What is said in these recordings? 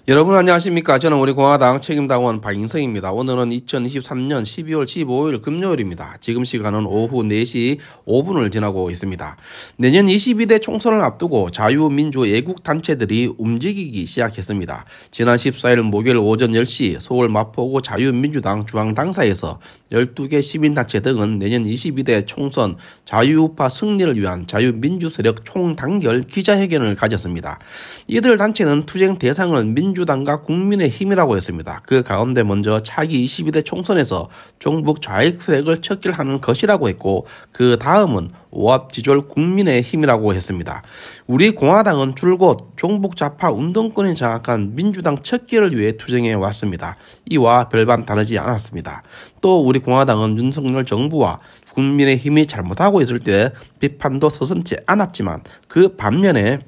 여러분 안녕하십니까? 저는 우리 공화당 책임당원 박인성입니다. 오늘은 2023년 12월 15일 금요일입니다. 지금 시간은 오후 4시 5분을 지나고 있습니다. 내년 22대 총선을 앞두고 자유민주 애국단체들이 움직이기 시작했습니다. 지난 14일 목요일 오전 10시 서울 마포구 자유민주당 중앙당사에서 12개 시민단체 등은 내년 22대 총선 자유우파 승리를 위한 자유민주세력 총단결 기자회견을 가졌습니다. 이들 단체는 투쟁 대상을 민주당과 국민의힘이라고 했습니다. 그 가운데 먼저 차기 22대 총선에서 종북 좌익 세력을 척결하는 것이라고 했고, 그 다음은 오합지졸 국민의힘이라고 했습니다. 우리 공화당은 줄곧 종북 좌파 운동권이 장악한 민주당 척결을 위해 투쟁해 왔습니다. 이와 별반 다르지 않았습니다. 또 우리 공화당은 윤석열 정부와 국민의힘이 잘못하고 있을 때 비판도 서슴지 않았지만, 그 반면에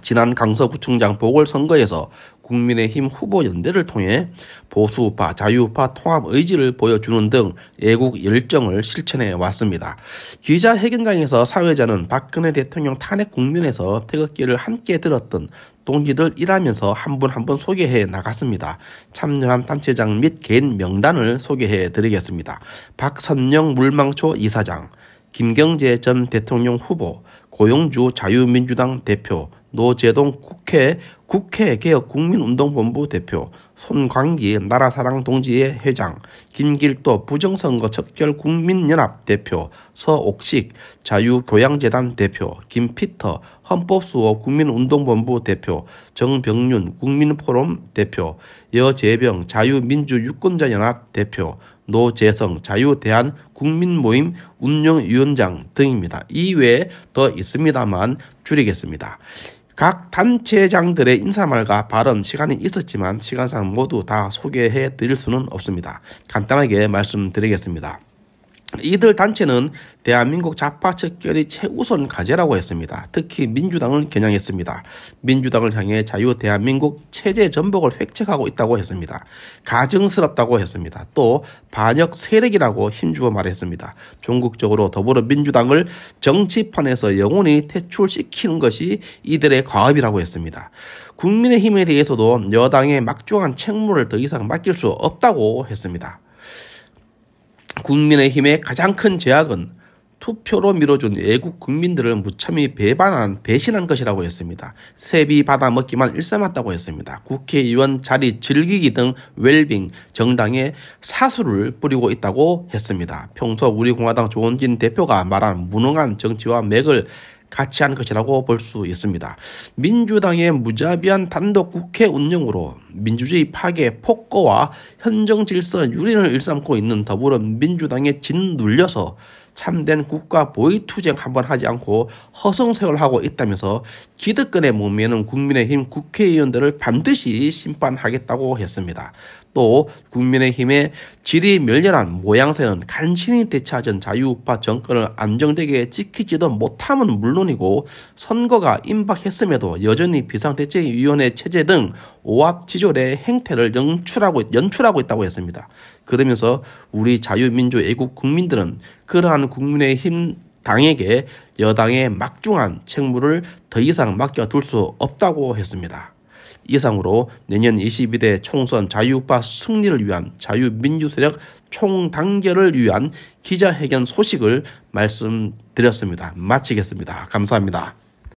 지난 강서구청장 보궐선거에서 국민의힘 후보 연대를 통해 보수우파, 자유우파 통합 의지를 보여주는 등 애국 열정을 실천해 왔습니다. 기자회견장에서 사회자는 박근혜 대통령 탄핵 국면에서 태극기를 함께 들었던 동지들이라면서 한 분 한 분 소개해 나갔습니다. 참여한 단체장 및 개인 명단을 소개해 드리겠습니다. 박선영 물망초 이사장, 김경재 전 대통령 후보, 고용주 자유민주당 대표, 노재동 국회개혁국민운동본부 대표, 손광기 나라사랑 동지회 회장, 김길도 부정선거 척결 국민연합 대표, 서옥식 자유교양재단 대표, 김피터 헌법수호 국민운동본부 대표, 정병윤 국민포럼 대표, 여재병 자유민주유권자연합 대표, 노재성 자유대한 국민모임 운영위원장 등입니다. 이외에 더 있습니다만 줄이겠습니다. 각 단체장들의 인사말과 발언 시간이 있었지만 시간상 모두 다 소개해 드릴 수는 없습니다. 간단하게 말씀드리겠습니다. 이들 단체는 대한민국 좌파 척결이 최우선 과제라고 했습니다. 특히 민주당을 겨냥했습니다. 민주당을 향해 자유 대한민국 체제 전복을 획책하고 있다고 했습니다. 가증스럽다고 했습니다. 또 반역 세력이라고 힘주어 말했습니다. 종국적으로 더불어민주당을 정치판에서 영원히 퇴출시키는 것이 이들의 과업이라고 했습니다. 국민의힘에 대해서도 여당의 막중한 책무를 더 이상 맡길 수 없다고 했습니다. 국민의힘의 가장 큰 제약은 투표로 밀어준 애국 국민들을 무참히 배신한 것이라고 했습니다. 세비 받아 먹기만 일삼았다고 했습니다. 국회의원 자리 즐기기 등 웰빙, 정당에 사수를 뿌리고 있다고 했습니다. 평소 우리 공화당 조원진 대표가 말한 무능한 정치와 맥을 같이 한 것이라고 볼 수 있습니다. 민주당의 무자비한 단독 국회 운영으로 민주주의 파괴, 폭거와 현정 질서 유린을 일삼고 있는 더불어민주당에 짓눌려서 참된 국가 보위 투쟁 한번 하지 않고 허송세월하고 있다면서 기득권에 목매는 국민의힘 국회의원들을 반드시 심판하겠다고 했습니다. 또 국민의힘의 질이 멸렬한 모양새는 간신히 되찾은 자유우파 정권을 안정되게 지키지도 못함은 물론이고, 선거가 임박했음에도 여전히 비상대책위원회 체제 등 오합지졸의 행태를 연출하고 있다고 했습니다. 그러면서 우리 자유민주 애국 국민들은 그러한 국민의힘 당에게 여당의 막중한 책무를 더 이상 맡겨둘 수 없다고 했습니다. 이상으로 내년 22대 총선 자유우파 승리를 위한 자유민주세력 총단결을 위한 기자회견 소식을 말씀드렸습니다. 마치겠습니다. 감사합니다.